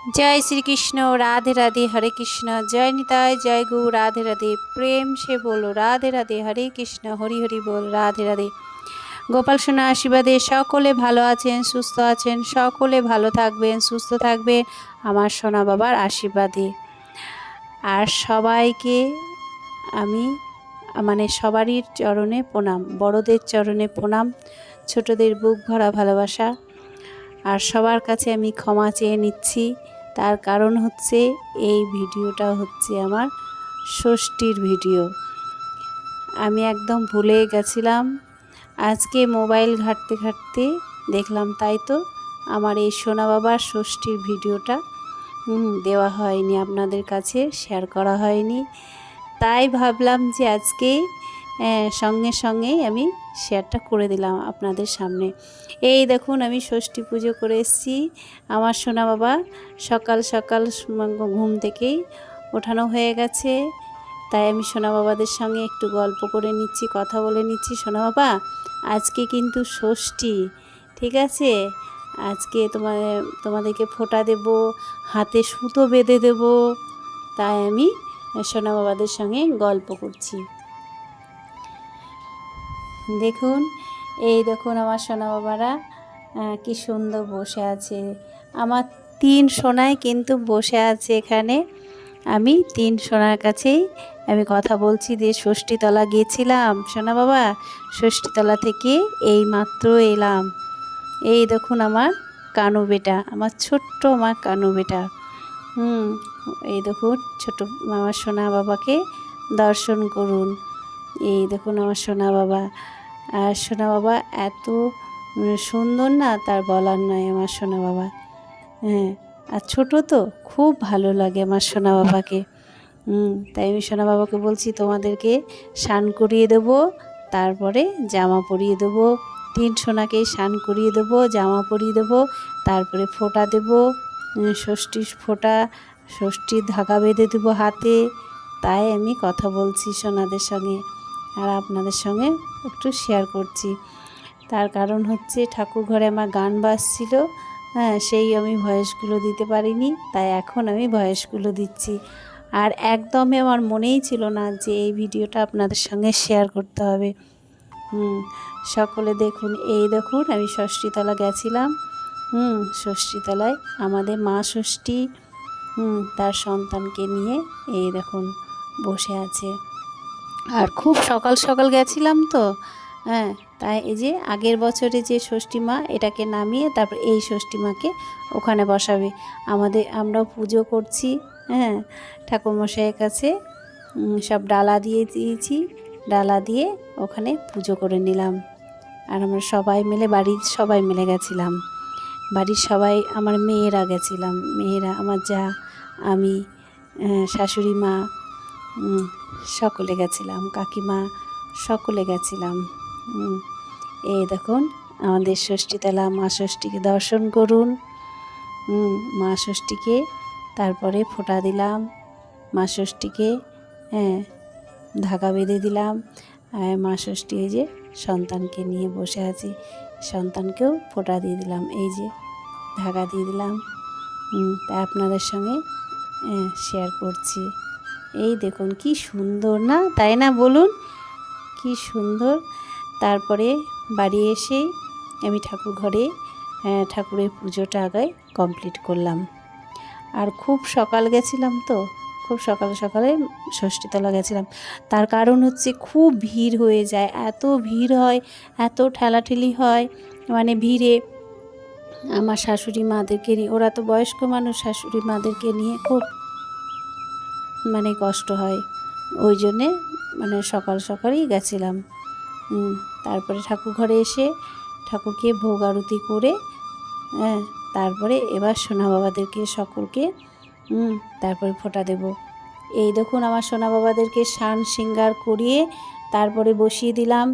जय श्री कृष्ण। राधे राधे। हरे कृष्ण। जय निताय जय गौ। राधे राधे। प्रेम से बोलो राधे राधे। हरे कृष्ण हरि हरि बोल राधे राधे। गोपाल सोना आशीर्वादे सकले भालो आছেন সুস্থ আছেন, সকলে ভালো থাকবেন সুস্থ থাকবেন আমার সোনা বাবার আশীর্বাদে। আর সবাইকে আমি সবারই চরণে প্রণাম, বড়দের চরণে প্রণাম, ছোটদের বুক ভরা ভালোবাসা। আর সবার কাছে আমি ক্ষমা চেয়ে নিচ্ছি। তার কারণ হচ্ছে এই ভিডিওটা হচ্ছে আমার ষষ্ঠীর ভিডিও। আমি একদম ভুলে গেছিলাম। আজকে মোবাইল ঘাঁটতে ঘাঁটতে দেখলাম, তাই তো আমার এই সোনা বাবার ষষ্ঠীর ভিডিওটা দেওয়া হয়নি, আপনাদের কাছে শেয়ার করা হয়নি। তাই ভাবলাম যে আজকে সঙ্গে সঙ্গেই আমি শেয়ারটা করে দিলাম আপনাদের সামনে। এই দেখুন আমি ষষ্ঠী পুজো করে এসেছি। আমার সোনা বাবা সকাল সকাল ঘুম থেকেই ওঠানো হয়ে গেছে। তাই আমি সোনা বাবাদের সঙ্গে একটু গল্প করে নিচ্ছি, কথা বলে নিচ্ছি। সোনা বাবা আজকে কিন্তু ষষ্ঠী, ঠিক আছে? আজকে তোমাদেরকে ফোঁটা দেব, হাতে সুতো বেঁধে দেব। তাই আমি সোনা বাবাদের সঙ্গে গল্প করছি। দেখুন, এই দেখুন আমার সোনা বাবারা কি সুন্দর বসে আছে। আমার 3 সোনাই কিন্তু বসে আছে এখানে। আমি 3 সোনার কাছেই আমি কথা বলছি। যে ষষ্ঠীতলা গিয়েছিলাম সোনা বাবা, ষষ্ঠীতলা থেকে এই মাত্র এলাম। এই দেখুন আমার কানু বেটা, আমার ছোট্ট আমার কানু বেটা। এই দেখুন ছোট আমার সোনা বাবাকে দর্শন করুন। এই দেখুন আমার সোনা বাবা। আর সোনা বাবা এত সুন্দর না, তার বলার নয় আমার সোনা বাবা। হ্যাঁ, আর ছোট তো খুব ভালো লাগে আমার সোনা বাবাকে। তাই আমি সোনা বাবাকে বলছি তোমাদেরকে স্নান করিয়ে দেবো, তারপরে জামা পরিয়ে দেবো। 3 সোনাকেই স্নান করিয়ে দেবো, জামা পরিয়ে দেবো, তারপরে ফোঁটা দেবো, ষষ্ঠীর ফোঁটা, ষষ্ঠীর ধাগা বেঁধে দেবো হাতে। তাই আমি কথা বলছি সোনাদের সঙ্গে আর আপনাদের সঙ্গে একটু শেয়ার করছি। তার কারণ হচ্ছে ঠাকুর ঘরে আমার গান বাজছিল, সেই আমি ভয়েসগুলো দিতে পারিনি, তাই এখন আমি ভয়েসগুলো দিচ্ছি। আর একদমই আমার মনেই ছিল না যে এই ভিডিওটা আপনাদের সঙ্গে শেয়ার করতে হবে। সকলে দেখুন, এই দেখুন আমি ষষ্ঠীতলা গেছিলাম। ষষ্ঠীতলায় আমাদের মা ষষ্ঠী তার সন্তানকে নিয়ে এই দেখুন বসে আছে। আর খুব সকাল সকাল গেছিলাম তো, তাই এই যে আগের বছরে যে ষষ্ঠী মা এটাকে নামিয়ে তারপর এই ষষ্ঠী মাকে ওখানে বসাবে। আমরাও পুজো করছি, ঠাকুরমশাইয়ের কাছে সব ডালা দিয়ে দিয়েছি, ডালা দিয়ে ওখানে পুজো করে নিলাম। আর আমরা সবাই মিলে বাড়ির সবাই মিলে গেছিলাম। বাড়ির সবাই আমার মেয়েরা গেছিলাম, মেয়েরা আমার যা, আমি, শাশুড়ি মা, সকলে গেছিলাম, কাকিমা সকলে গেছিলাম। এই দেখুন আমাদের ষষ্ঠীতলা মা ষষ্ঠীকে দর্শন করুন। মা ষষ্ঠীকে তারপরে ফোঁটা দিলাম, মা ষষ্ঠীকে ধাগা বেঁধে দিলাম। আর মা ষষ্ঠী এই যে সন্তানকে নিয়ে বসে আছি, সন্তানকেও ফোঁটা দিয়ে দিলাম, এই যে ধাগা দিয়ে দিলাম। তাই আপনাদের সঙ্গে শেয়ার করছি। এই দেখুন কি সুন্দর না, তাই না বলুন? কি সুন্দর। তারপরে বাড়ি এসেই আমি ঠাকুর ঘরে ঠাকুরের পুজোটা আগে কমপ্লিট করলাম। আর খুব সকাল গেছিলাম তো, খুব সকালে সকালে ষষ্ঠীতলা গেছিলাম। তার কারণ হচ্ছে খুব ভিড় হয়ে যায়, এত ভিড় হয়, এত ঠেলাঠেলি হয়, ভিড়ে আমার শাশুড়ি মাদেরকে নিয়ে, ওরা তো বয়স্ক মানুষ, শাশুড়ি মাদেরকে নিয়ে খুব কষ্ট হয়। ওই জন্যে সকাল সকালই গেছিলাম। তারপরে ঠাকুর ঘরে এসে ঠাকুরকে ভোগ আরতি করে তারপরে এবার সোনা বাবাদেরকে সকলকে তারপরে ফোঁটা দেব। এই দেখুন আমার সোনা বাবাদেরকে স্নান শৃঙ্গার করিয়ে তারপরে বসিয়ে দিলাম।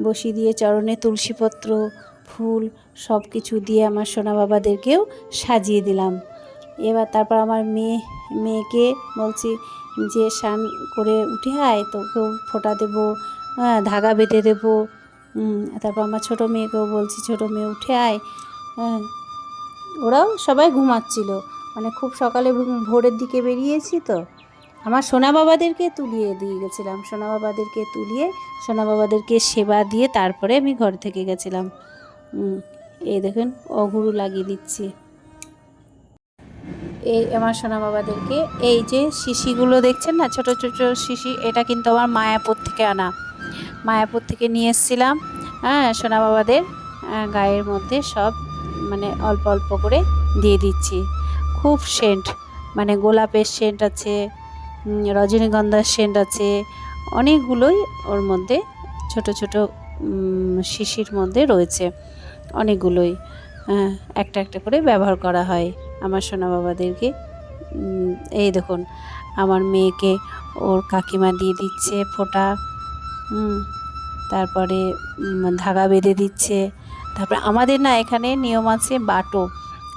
বসিয়ে দিয়ে চরণে তুলসীপত্র, ফুল সব কিছু দিয়ে আমার সোনা বাবাদেরকেও সাজিয়ে দিলাম। এবার তারপর আমার মেয়েকে বলছি যে স্নান করে উঠে আয়, তোকেও ফোঁটা দেবো, ধাগা বেঁধে দেবো। তারপর আমার ছোটো মেয়েকেও বলছি, ছোটো মেয়ে উঠে আয়। ওরাও সবাই ঘুমাচ্ছিল, মানে খুব সকালে ভোরের দিকে বেরিয়েছি তো, আমার সোনা বাবাদেরকে তুলিয়ে দিয়ে গেছিলাম, সোনা বাবাদেরকে তুলিয়ে সোনা বাবাদেরকে সেবা দিয়ে তারপরে আমি ঘর থেকে গেছিলাম। এই দেখুন অঘুরু লাগিয়ে দিচ্ছি এই আমার সোনা বাবাদেরকে। এই যে শিশিগুলো দেখছেন না, ছোট ছোট শিশি, এটা কিন্তু আমার মায়াপুর থেকে আনা, মায়াপুর থেকে নিয়ে এসেছিলাম। হ্যাঁ, সোনা বাবাদের গায়ের মধ্যে সব মানে অল্প অল্প করে দিয়ে দিচ্ছি। খুব সেন্ট, মানে গোলাপের সেন্ট আছে, রজনীগন্ধার সেন্ট আছে, অনেকগুলোই ওর মধ্যে ছোট ছোট শিশির মধ্যে রয়েছে অনেকগুলোই। একটা একটা করে ব্যবহার করা হয় আমার সোনা বাবাদেরকে। এই দেখুন আমার মেয়েকে ওর কাকিমা দিয়ে দিচ্ছে ফোঁটা, তারপরে ধাগা বেঁধে দিচ্ছে। তারপরে আমাদের না এখানে নিয়ম আছে বাটো,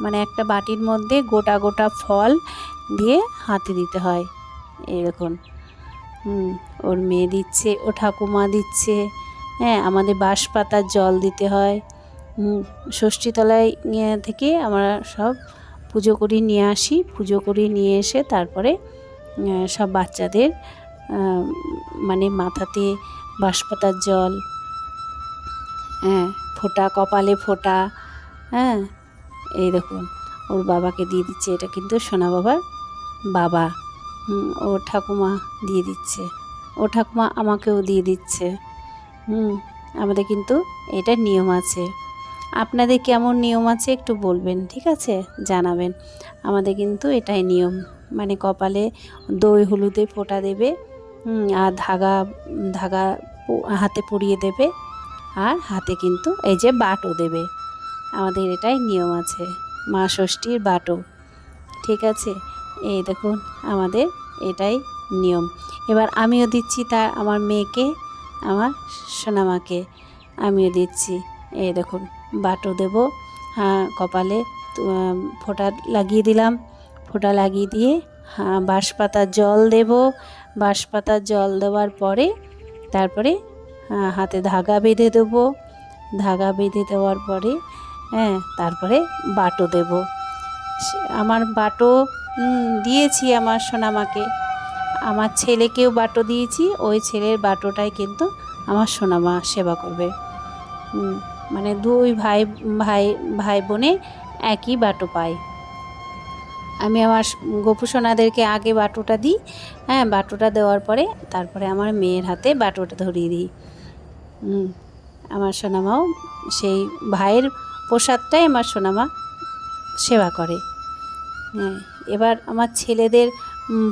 মানে একটা বাটির মধ্যে গোটা গোটা ফল দিয়ে হাতে দিতে হয়। এই দেখুন ওর মেয়ে দিচ্ছে, ও ঠাকুমা দিচ্ছে। হ্যাঁ, আমাদের বাঁশপাতার জল দিতে হয়। ষষ্ঠীতলায় থেকে আমরা সব পুজো করি নিয়ে আসি, পুজো করি নিয়ে এসে তারপরে সব বাচ্চাদের মানে মাথাতে বাঁশপাতার জল, হ্যাঁ, ফোঁটা, কপালে ফোঁটা। হ্যাঁ, এই দেখুন ওর বাবাকে দিয়ে দিচ্ছে, এটা কিন্তু সোনা বাবার বাবা। ও ঠাকুমা দিয়ে দিচ্ছে, ও ঠাকুমা আমাকেও দিয়ে দিচ্ছে। আমাদের কিন্তু এটা নিয়ম আছে। আপনাদের কেমন নিয়ম আছে একটু বলবেন, ঠিক আছে, জানাবেন। আমাদের কিন্তু এটাই নিয়ম, মানে কপালে দই হলুদে ফোঁটা দেবে, আর ধাগা ধাগা হাতে পরিয়ে দেবে, আর হাতে কিন্তু এই যে বাটো দেবে। আমাদের এটাই নিয়ম আছে, মা ষষ্ঠীর বাটো, ঠিক আছে। এই দেখুন আমাদের এটাই নিয়ম। এবার আমিও দিচ্ছি তা আমার মেয়েকে, আমার সোনামাকে আমিও দিচ্ছি। এই দেখুন বাটো দেব, হ্যাঁ, কপালে ফোঁটা লাগিয়ে দিলাম, ফোঁটা লাগিয়ে দিয়ে বাঁশপাতার জল দেব। বাঁশপাতার জল দেওয়ার পরে তারপরে হাতে ধাগা বেঁধে দেবো, ধাগা বেঁধে দেওয়ার পরে হ্যাঁ তারপরে বাটো দেব। আমার বাটো দিয়েছি আমার সোনামাকে, আমার ছেলেকেও বাটো দিয়েছি, ওই ছেলের বাটোটাই কিন্তু আমার সোনামা সেবা করবে। মানে দুই ভাই ভাই ভাই বোনে একই বাটো পায়। আমি আমার গোপু সোনাদেরকে আগে বাটোটা দিই, হ্যাঁ, বাটোটা দেওয়ার পরে তারপরে আমার মেয়ের হাতে বাটোটা ধরিয়ে দিই। আমার সোনামাও সেই ভাইয়ের প্রসাদটাই আমার সোনামা সেবা করে। হ্যাঁ, এবার আমার ছেলেদের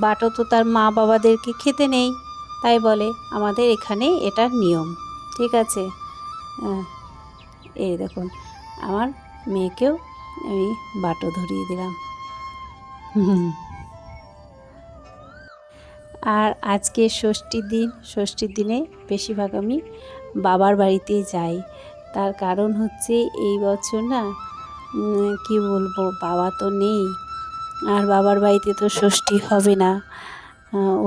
বাটো তো তার মা বাবাদেরকে খেতে নেই, তাই বলে আমাদের এখানে এটা নিয়ম, ঠিক আছে। এই দেখুন আমার মেয়েকেও আমি বাটো ধরিয়ে দিলাম। আর আজকে ষষ্ঠীর দিন, ষষ্ঠীর দিনে বেশিরভাগ আমি বাবার বাড়িতেই যাই। তার কারণ হচ্ছে এই বছর না কি বলবো, বাবা তো নেই, আর বাবার বাড়িতে তো ষষ্ঠী হবে না,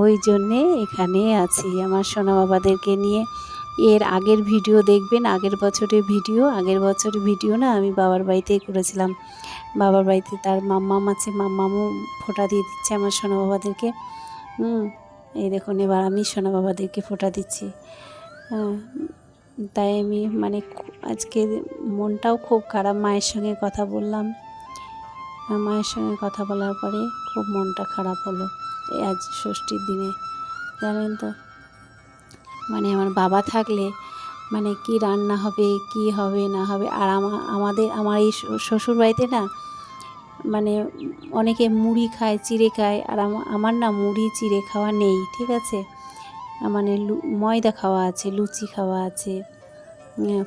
ওই জন্যে এখানে আছি আমার সোনা বাবাদেরকে নিয়ে। এর আগের ভিডিও দেখবেন, আগের বছরের ভিডিও না আমি বাবার বাড়িতেই করেছিলাম। বাবার বাড়িতে তার মাম্মাম আছে, মাম্মামও ফোঁটা দিয়ে দিচ্ছে আমার সোনা বাবাদেরকে। এই দেখুন এবার আমি সোনা বাবাদেরকে ফোঁটা দিচ্ছি। তাই আমি মানে আজকে মনটাও খুব খারাপ, মায়ের সঙ্গে কথা বললাম, মায়ের সঙ্গে কথা বলার পরে খুব মনটা খারাপ হলো। এই আজ ষষ্ঠীর দিনে জানেন তো, মানে আমার বাবা থাকলে মানে কি রান্না হবে, কি হবে না হবে। আর আমার এই শ্বশুর বাড়িতে না মানে অনেকে মুড়ি খায়, চিড়ে খায়, আর আমার না মুড়ি চিড়ে খাওয়া নেই, ঠিক আছে। মানে ময়দা খাওয়া আছে, লুচি খাওয়া আছে,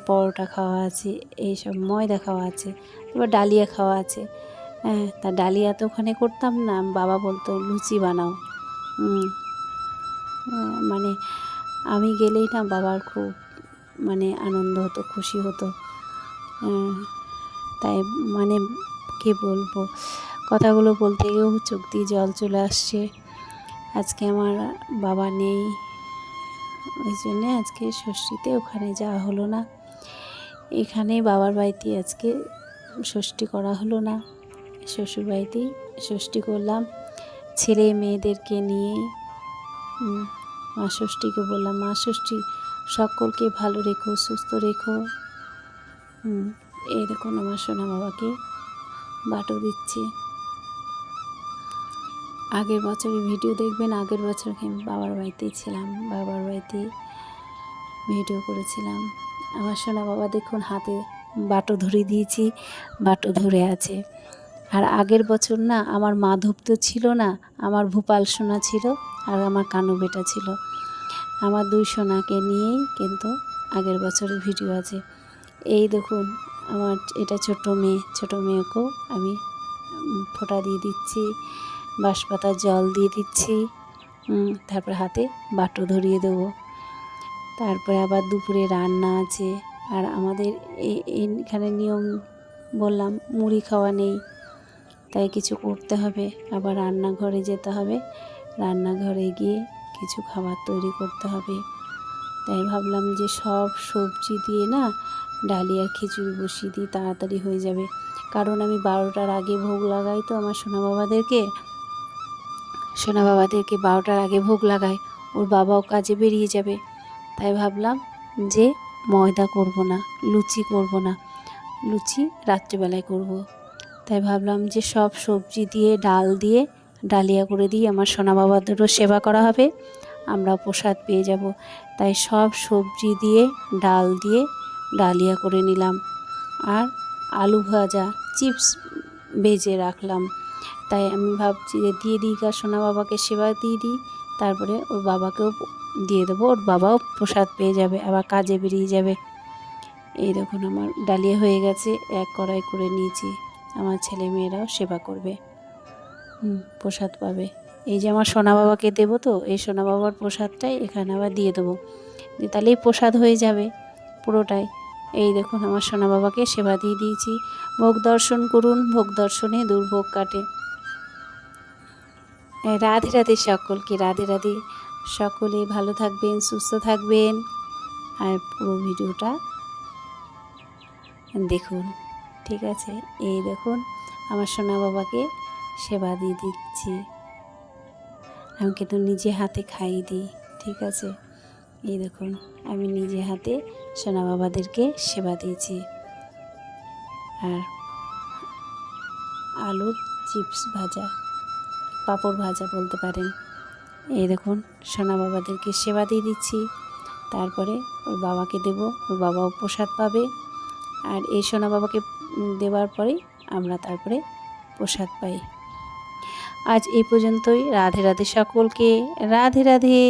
পরোটা খাওয়া আছে, এইসব ময়দা খাওয়া আছে, এবার ডালিয়া খাওয়া আছে। হ্যাঁ, তা ডালিয়া তো ওখানে করতাম না, বাবা বলতো লুচি বানাও। মানে আমি গেলেই না বাবার খুব মানে আনন্দ হতো, খুশি হতো। তাই মানে কি বলবো, কথাগুলো বলতে গিয়েও চোখ দিয়ে জল চলে আসছে। আজকে আমার বাবা নেই, ওই জন্যে আজকে ষষ্ঠীতে ওখানে যাওয়া হলো না। এখানে বাবার বাড়িতে আজকে ষষ্ঠী করা হলো না, শ্বশুর বাড়িতেই ষষ্ঠী করলাম ছেলে মেয়েদেরকে নিয়ে। মা ষষ্ঠীকে বললাম, মা ষষ্ঠী সকলকে ভালো রেখো, সুস্থ রেখো। এই দেখুন আমার সোনা বাবাকে বাটো দিচ্ছি। আগের বছরের ভিডিও দেখবেন, আগের বছর আমি বাবার বাড়িতেই ছিলাম, বাবার বাড়িতে ভিডিও করেছিলাম। আমার সোনা বাবা দেখুন হাতে বাটো ধরে দিয়েছি, বাটো ধরে আছে। আর আগের বছর না আমার মাধব তো ছিল না, আমার ভূপাল সোনা ছিল আর আমার কানু বেটা ছিল। আমার 2 সোনাকে নিয়েই কিন্তু আগের বছরের ভিডিও আছে। এই দেখুন আমার এটা ছোট মেয়েকেও আমি ফোঁটা দিয়ে দিচ্ছি, বাঁশপাতার জল দিয়ে দিচ্ছি। তারপরে হাতে বাটো ধরিয়ে দেবো। তারপরে আবার দুপুরে রান্না আছে। আর আমাদের এইখানে নিয়ম বললাম, মুড়ি খাওয়া নেই, তাই কিছু করতে হবে। আবার রান্নাঘরে যেতে হবে, রান্নাঘরে গিয়ে কিছু খাবার তৈরি করতে হবে। তাই ভাবলাম যে সব সবজি দিয়ে না ডালিয়া খিচুড়ি বসিয়ে দিই, তাড়াতাড়ি হয়ে যাবে। কারণ আমি 12টার আগে ভোগ লাগাই তো আমার সোনা বাবাদেরকে 12টার আগে ভোগ লাগাই। ওর বাবাও কাজে বেরিয়ে যাবে। তাই ভাবলাম যে ময়দা করব না, লুচি করব না, লুচি রাত্রিবেলায় করব। তাই ভাবলাম যে সব সবজি দিয়ে ডাল দিয়ে ডালিয়া করে দিই, আমার সোনা বাবাদেরও সেবা করা হবে, আমরাও প্রসাদ পেয়ে যাব। তাই সব সবজি দিয়ে ডাল দিয়ে ডালিয়া করে নিলাম। আর আলু ভাজা, চিপস ভেজে রাখলাম। তাই আমি ভাবছি যে দিয়ে দিই, সোনা বাবাকে সেবা দিয়ে দিই, তারপরে ওর বাবাকেও দিয়ে দেবো, ওর বাবাও প্রসাদ পেয়ে যাবে, আবার কাজে বেরিয়ে যাবে। এই দেখুন আমার ডালিয়া হয়ে গেছে, 1 কড়াই করে নিয়েছি। আমার ছেলে মেয়েরাও সেবা করবে, প্রসাদ পাবে। এই যে আমার সোনা বাবাকে দেবো, তো এই সোনা বাবার প্রসাদটাই এখানে আবার দিয়ে দেবো, তাহলেই প্রসাদ হয়ে যাবে পুরোটাই। এই দেখুন আমার সোনা বাবাকে সেবা দিয়ে দিয়েছি। ভোগ দর্শন করুন, ভোগ দর্শনে দুর্ভোগ কাটে। রাধে রাধে সকলকে, রাধে রাধে। সকলে ভালো থাকবেন, সুস্থ থাকবেন। আর পুরো ভিডিওটা দেখুন, ঠিক আছে? এই দেখুন আমার সোনা বাবাকে সেবা দিয়ে দিচ্ছি। আমি কিন্তু নিজে হাতে খাইয়ে দিই, ঠিক আছে? এই দেখুন আমি নিজে হাতে সোনা বাবাদেরকে সেবা দিয়েছি। আর আলুর চিপস ভাজা, পাঁপড় ভাজা বলতে পারেন। এই দেখুন সোনা বাবাদেরকে সেবা দিয়ে দিচ্ছি, তারপরে ওর বাবাকে দেব, ওর বাবাও প্রসাদ পাবে। আর এই সোনা বাবাকে দেওয়ার পরেই আমরা তারপরে প্রসাদ পাই। আজ এই পর্যন্তই। রাধে রাধে সকলকে, রাধে রাধে।